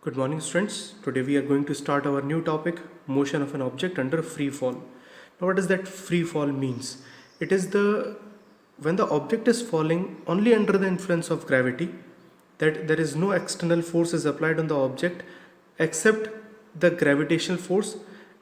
Good morning, students. Today we are going to start our new topic, motion of an object under free fall. Now what does that free fall means? It is the when the object is falling only under the influence of gravity, that there is no external force is applied on the object except the gravitational force,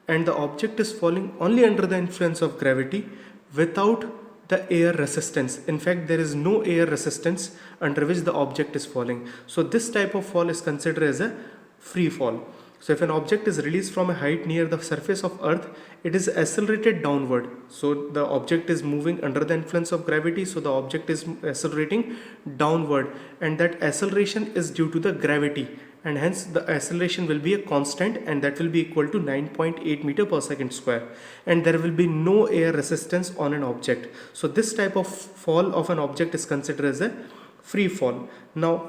and the object is falling only under the influence of gravity without the air resistance. In fact, there is no air resistance under which the object is falling. So this type of fall is considered as a free fall. So if an object is released from a height near the surface of earth, it is accelerated downward. So the object is moving under the influence of gravity, so the object is accelerating downward, and that acceleration is due to the gravity, and hence the acceleration will be a constant, and that will be equal to 9.8 meter per second square, and there will be no air resistance on an object. So this type of fall of an object is considered as a free fall. Now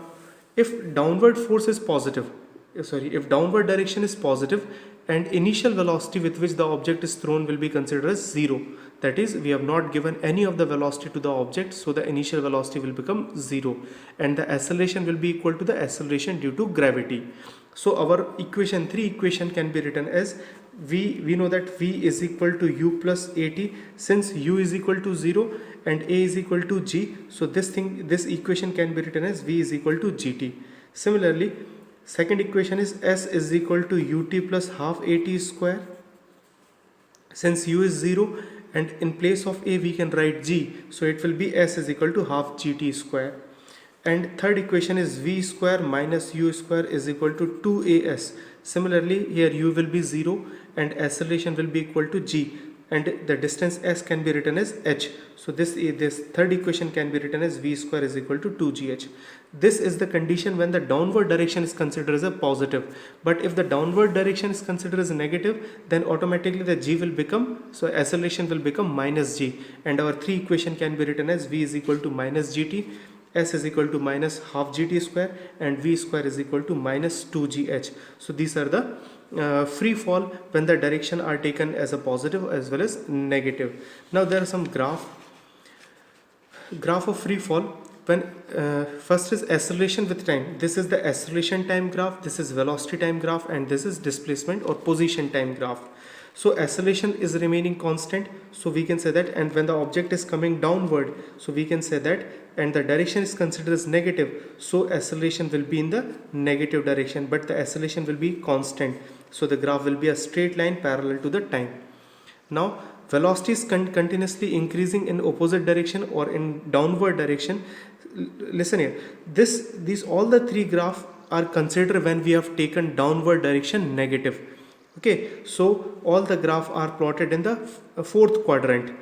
if downward force is positive, if downward direction is positive, and initial velocity with which the object is thrown will be considered as 0, that is, we have not given any of the velocity to the object, so the initial velocity will become 0, and the acceleration will be equal to the acceleration due to gravity. So our equation 3 equation can be written as we know that v is equal to u plus at, since u is equal to 0 and a is equal to g, so this equation can be written as v is equal to gt. Similarly, second equation is s is equal to ut plus half at square, since u is 0 and in place of a we can write g, so it will be s is equal to half gt square. And third equation is v square minus u square is equal to 2as. Similarly, here u will be 0 and acceleration will be equal to g, and the distance s can be written as h. So this third equation can be written as v square is equal to 2gh. This is the condition when the downward direction is considered as a positive, but if the downward direction is considered as a negative, then automatically the g will become, so acceleration will become minus g, and our three equation can be written as v is equal to minus gt, s is equal to minus half gt square, and v square is equal to minus 2gh. So these are the free fall when the direction are taken as a positive as well as negative. Now there are some graph of free fall. When first is acceleration with time. This is the acceleration time graph, this is velocity time graph, and this is displacement or position time graph. So acceleration is remaining constant, so we can say that, and when the object is coming downward, so we can say that, and the direction is considered as negative, so acceleration will be in the negative direction, but the acceleration will be constant, so the graph will be a straight line parallel to the time. Now velocity is continuously increasing in opposite direction or in downward direction. Listen here, these all the three graphs are considered when we have taken downward direction negative. Okay, so all the graphs are plotted in the fourth quadrant.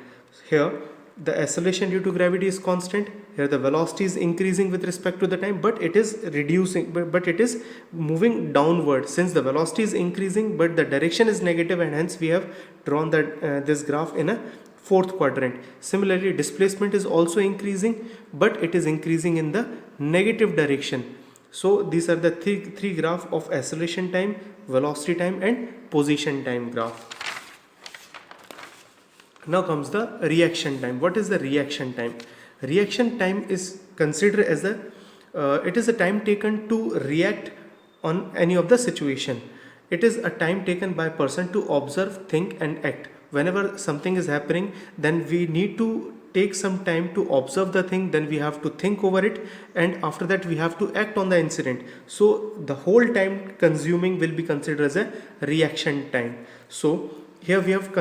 Here the acceleration due to gravity is constant, here the velocity is increasing with respect to the time, but it is reducing, but it is moving downward, since the velocity is increasing but the direction is negative, and hence we have drawn that this graph in a fourth quadrant. Similarly, displacement is also increasing, but it is increasing in the negative direction. So these are the three graphs of acceleration time, velocity time, and position time graph. Now comes the reaction time. What is the reaction time? Reaction time is considered as it is a time taken to react on any of the situation. It is a time taken by a person to observe, think, and act. Whenever something is happening, then we need to take some time to observe the thing, then we have to think over it, and after that we have to act on the incident. So the whole time consuming will be considered as a reaction time. So here we have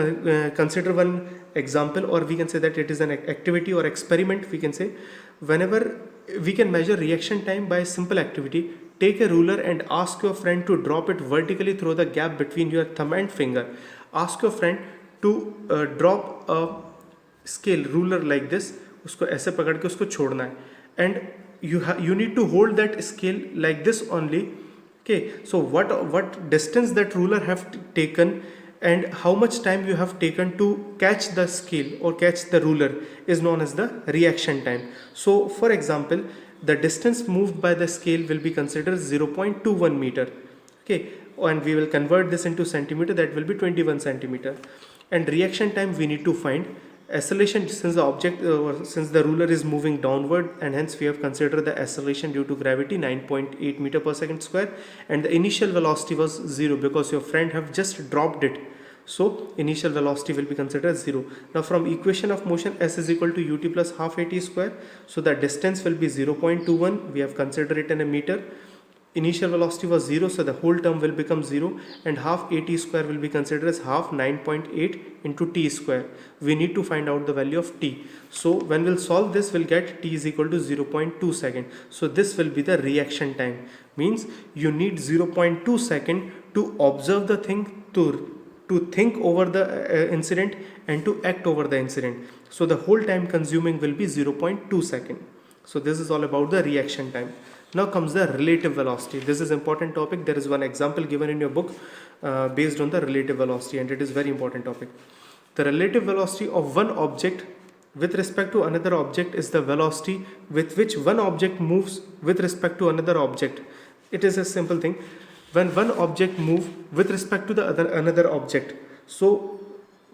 considered one example, or we can say that it is an activity or experiment. We can say, whenever we can measure reaction time by a simple activity, take a ruler and ask your friend to drop it vertically through the gap between your thumb and finger. Ask your friend to drop a scale ruler like this, उसको ऐसे पकड़ के उसको छोड़ना है, and you need to hold that scale like this only. Okay, so what distance that ruler have taken and how much time you have taken to catch the scale or catch the ruler is known as the reaction time. So for example, the distance moved by the scale will be considered 0.21 meter. Okay, and we will convert this into centimeter, that will be 21 centimeter. And reaction time we need to find, acceleration, since the object since the ruler is moving downward, and hence we have considered the acceleration due to gravity 9.8 meter per second square, and the initial velocity was 0 because your friend have just dropped it, so initial velocity will be considered as 0. Now from equation of motion, s is equal to ut plus half at square, so the distance will be 0.21, we have considered it in a meter. Initial velocity was 0, so the whole term will become 0, and half at square will be considered as half 9.8 into t square. We need to find out the value of t. So when we'll solve this, we'll get t is equal to 0.2 second. So this will be the reaction time. Means you need 0.2 second to observe the thing, to think over the incident, and to act over the incident. So the whole time consuming will be 0.2 second. So this is all about the reaction time. Now comes the relative velocity. This is important topic. There is one example given in your book based on the relative velocity, and it is very important topic. The relative velocity of one object with respect to another object is the velocity with which one object moves with respect to another object. It is a simple thing. When one object moves with respect to the another object, so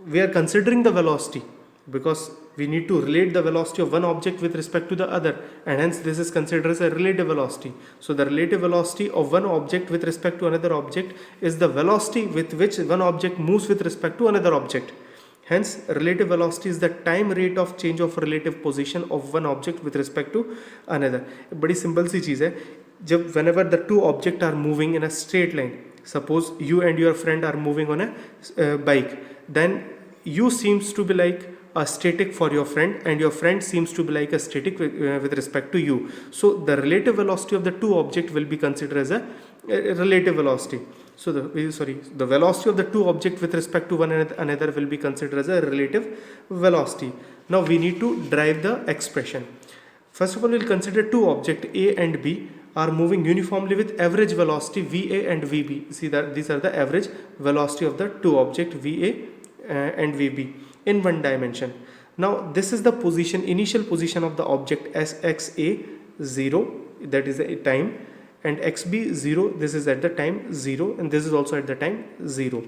we are considering the velocity because we need to relate the velocity of one object with respect to the other, and hence this is considered as a relative velocity. So the relative velocity of one object with respect to another object is the velocity with which one object moves with respect to another object. Hence relative velocity is the time rate of change of relative position of one object with respect to another. बड़ी simple सी चीज़ है, जब whenever the two objects are moving in a straight line, suppose you and your friend are moving on a bike, then you seems to be like a static for your friend, and your friend seems to be like a static with respect to you. So the relative velocity of the two objects will be considered as a relative velocity. So the velocity of the two objects with respect to one another will be considered as a relative velocity. Now we need to derive the expression. First of all, we'll consider two objects A and B are moving uniformly with average velocity VA and VB. See that these are the average velocity of the two objects VA and VB in one dimension. Now this is the initial position of the object as xa 0, that is the time, and xb 0, this is at the time 0, and this is also at the time 0.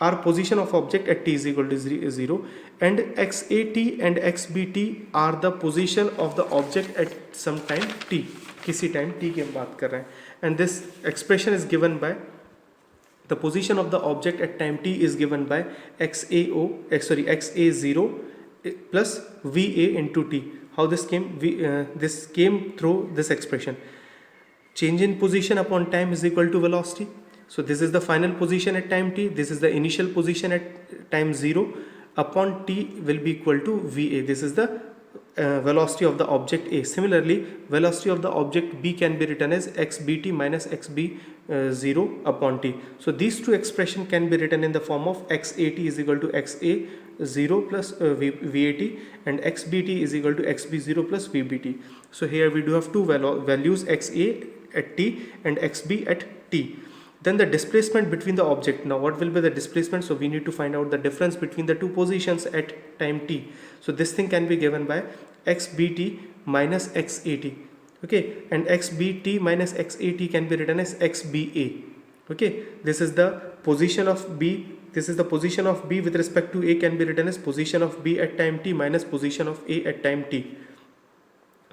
Our position of object at t is equal to 0, and xat and xbt are the position of the object at some time t. किसी time t की हम बात कर रहे हैं, and this expression is given by the position of the object at time t is given by xa0 plus va into t. How this came? This came through this expression. Change in position upon time is equal to velocity. So this is the final position at time t. This is the initial position at time 0. Upon t will be equal to va. This is the velocity of the object A. Similarly, velocity of the object B can be written as xbt minus xb0 upon t. So these two expressions can be written in the form of xat is equal to xa0 plus vat, and xbt is equal to xb0 plus vbt. So here we do have two values, xa at t and xb at t. Then the displacement between the object. Now what will be the displacement? So we need to find out the difference between the two positions at time t. So this thing can be given by xbt minus xat. Okay, and xbt minus xat can be written as xba. Okay, this is the position of b. This is the position of b with respect to a, can be written as position of b at time t minus position of a at time t.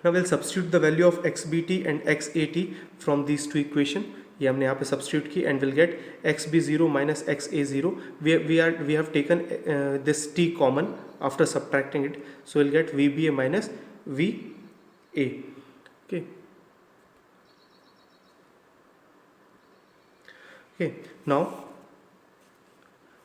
Now we'll substitute the value of xbt and xat from these two equations. ये हमने यहाँ पे substitute की, and will get xb0 minus xa0. we have taken this t common after subtracting it, so we'll get vba minus va. Okay, now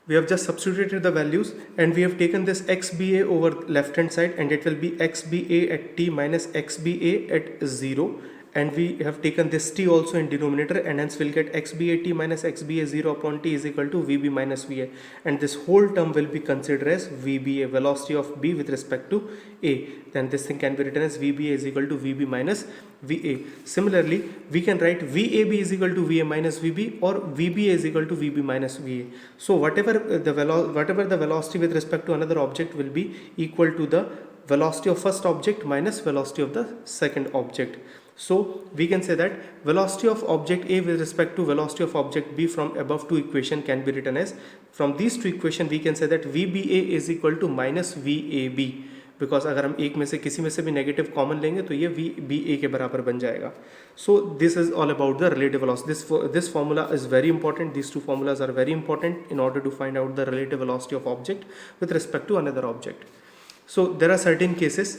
we have just substituted the values, and we have taken this xba over left hand side, and it will be xba at t minus xba at 0, and we have taken this t also in denominator, and hence we'll get xbat minus xba0 upon t is equal to vb minus va, and this whole term will be considered as vba, velocity of b with respect to a. Then this thing can be written as vba is equal to vb minus va. Similarly, we can write vab is equal to va minus vb, or vba is equal to vb minus va. So whatever the velocity with respect to another object will be equal to the velocity of first object minus velocity of the second object. So we can say that velocity of object A with respect to velocity of object B from above two equation can be written as, from these two equation we can say that VBA is equal to minus VAB, because अगर हम एक में से किसी में से भी negative common लेंगे तो ये VBA के बराबर बन जाएगा. So this is all about the relative velocity. This formula is very important. These two formulas are very important in order to find out the relative velocity of object with respect to another object. So there are certain cases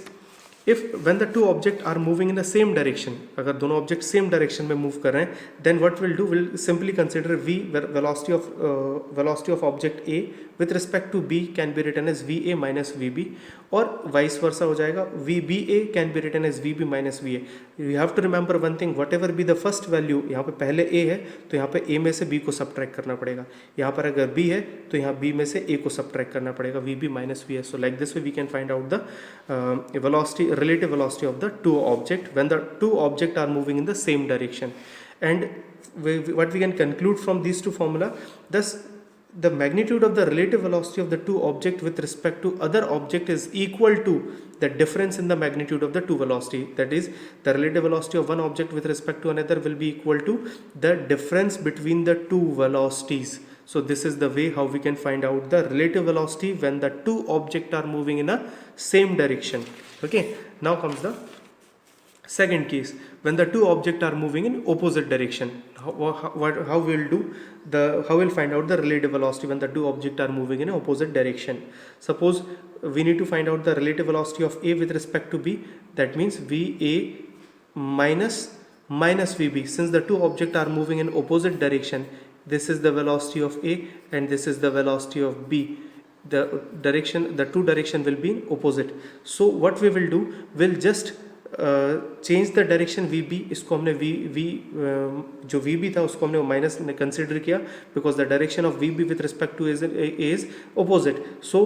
if when the two objects are moving in the same direction, अगर दोनों object same direction में move कर रहे हैं, then what we'll do, we'll simply consider v velocity of object A with respect to B can be written as VA minus VB, और vice versa हो जाएगा, VBA can be written as VB minus VA. You have to remember one thing, whatever be the first value, यहाँ पे पहले A है तो यहाँ पे A में से B को subtract करना पड़ेगा, यहाँ पर अगर B है तो यहाँ B में से A को subtract करना पड़ेगा, VB minus VA. So like this way we can find out the velocity, relative velocity of the two object when the two object are moving in the same direction. And what we can conclude from these two formula, thus the magnitude of the relative velocity of the two object with respect to other object is equal to the difference in the magnitude of the two velocity. That is, the relative velocity of one object with respect to another will be equal to the difference between the two velocities. So this is the way how we can find out the relative velocity when the two objects are moving in a same direction. Okay, now comes the second case, when the two objects are moving in opposite direction. How we'll find out the relative velocity when the two objects are moving in opposite direction. Suppose we need to find out the relative velocity of A with respect to B. That means VA minus VB. Since the two objects are moving in opposite direction, this is the velocity of A and this is the velocity of B. The two direction will be in opposite. So what we will do, we'll just change the direction VB. इसको हमने जो VB था उसको हमने minus consider किया because the direction of VB with respect two is opposite. So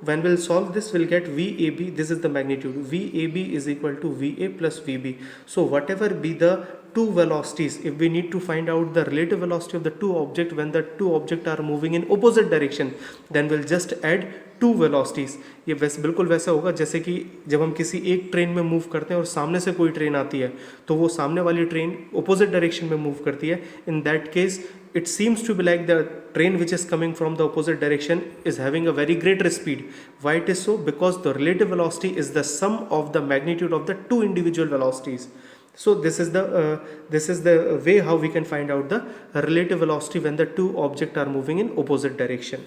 when we'll solve this, we'll get VAB. This is the magnitude. VAB is equal to VA plus VB. So whatever be the two velocities, if we need to find out the relative velocity of the two objects when the two objects are moving in opposite direction, then we'll just add two velocities. ये वैसे बिल्कुल वैसा होगा जैसे कि जब हम किसी एक ट्रेन में मूव करते हैं और सामने से कोई ट्रेन आती है तो वो सामने वाली ट्रेन opposite डायरेक्शन में मूव करती है. In that case it seems to be like the train which is coming from the opposite direction is having a very greater speed. Why it is so? Because the relative velocity is the sum of the magnitude of the two individual velocities. So this is the way how we can find out the relative velocity when the two objects are moving in opposite direction.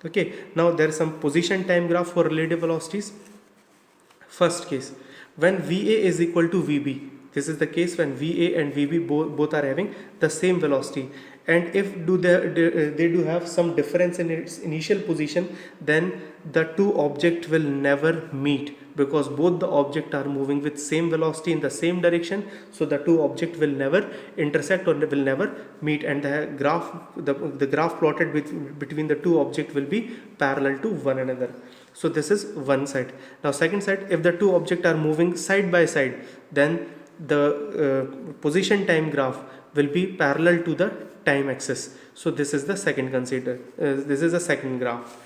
Okay, now there is some position time graph for relative velocities. First case, when VA is equal to VB. This is the case when VA and VB both are having the same velocity, and if they do have some difference in its initial position, then the two objects will never meet because both the objects are moving with same velocity in the same direction. So the two objects will never intersect or will never meet, and the graph plotted between the two objects will be parallel to one another. So this is one side. Now second side, if the two objects are moving side by side, then the position time graph will be parallel to the time axis. So this is the second this is the second graph.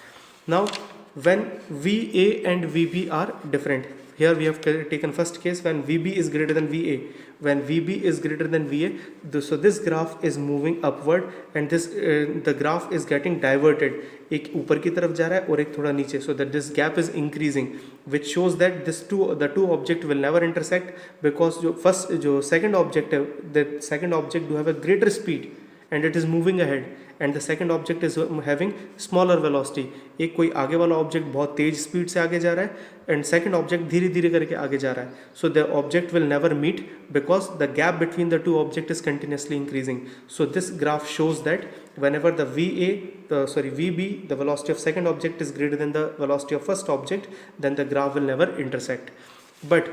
Now when VA and VB are different, here we have taken first case when VB is greater than VA. When VB is greater than VA, so this graph is moving upward and the graph is getting diverted. एक ऊपर की तरफ जा रहा है और एक थोड़ा नीचे. So that this gap is increasing, which shows that the two object will never intersect because जो second object है, the second object do have a greater speed and it is moving ahead, and the second object is having smaller velocity. एक कोई आगे वाला object बहुत तेज speed से आगे जा रहा है and second object धीरे धीरे करके आगे जा रहा है. So the object will never meet because the gap between the two objects is continuously increasing. So this graph shows that whenever the VB, the velocity of second object is greater than the velocity of first object, then the graph will never intersect. But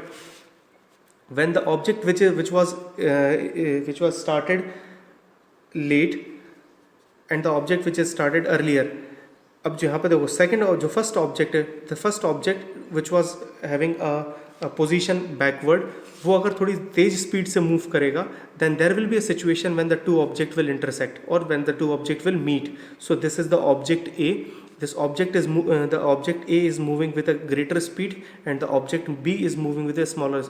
when the object which was started late and the object which is started earlier, अब जो यहाँ पे देखो second और जो first object है, the first object which was having a position backward, वो अगर थोड़ी तेज स्पीड से मूव करेगा, then there will be a situation when the two object will intersect और when the two object will meet. So this is the object A this object is the object A is moving with a greater speed and the object B is moving with a smaller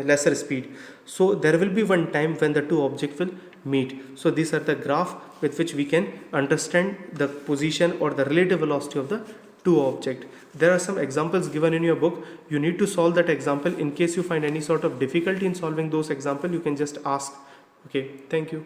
lesser speed. So there will be one time when the two objects will meet. So these are the graph with which we can understand the position or the relative velocity of the two objects. There are some examples given in your book. You need to solve that example. In case you find any sort of difficulty in solving those examples, you can just ask. Okay, thank you.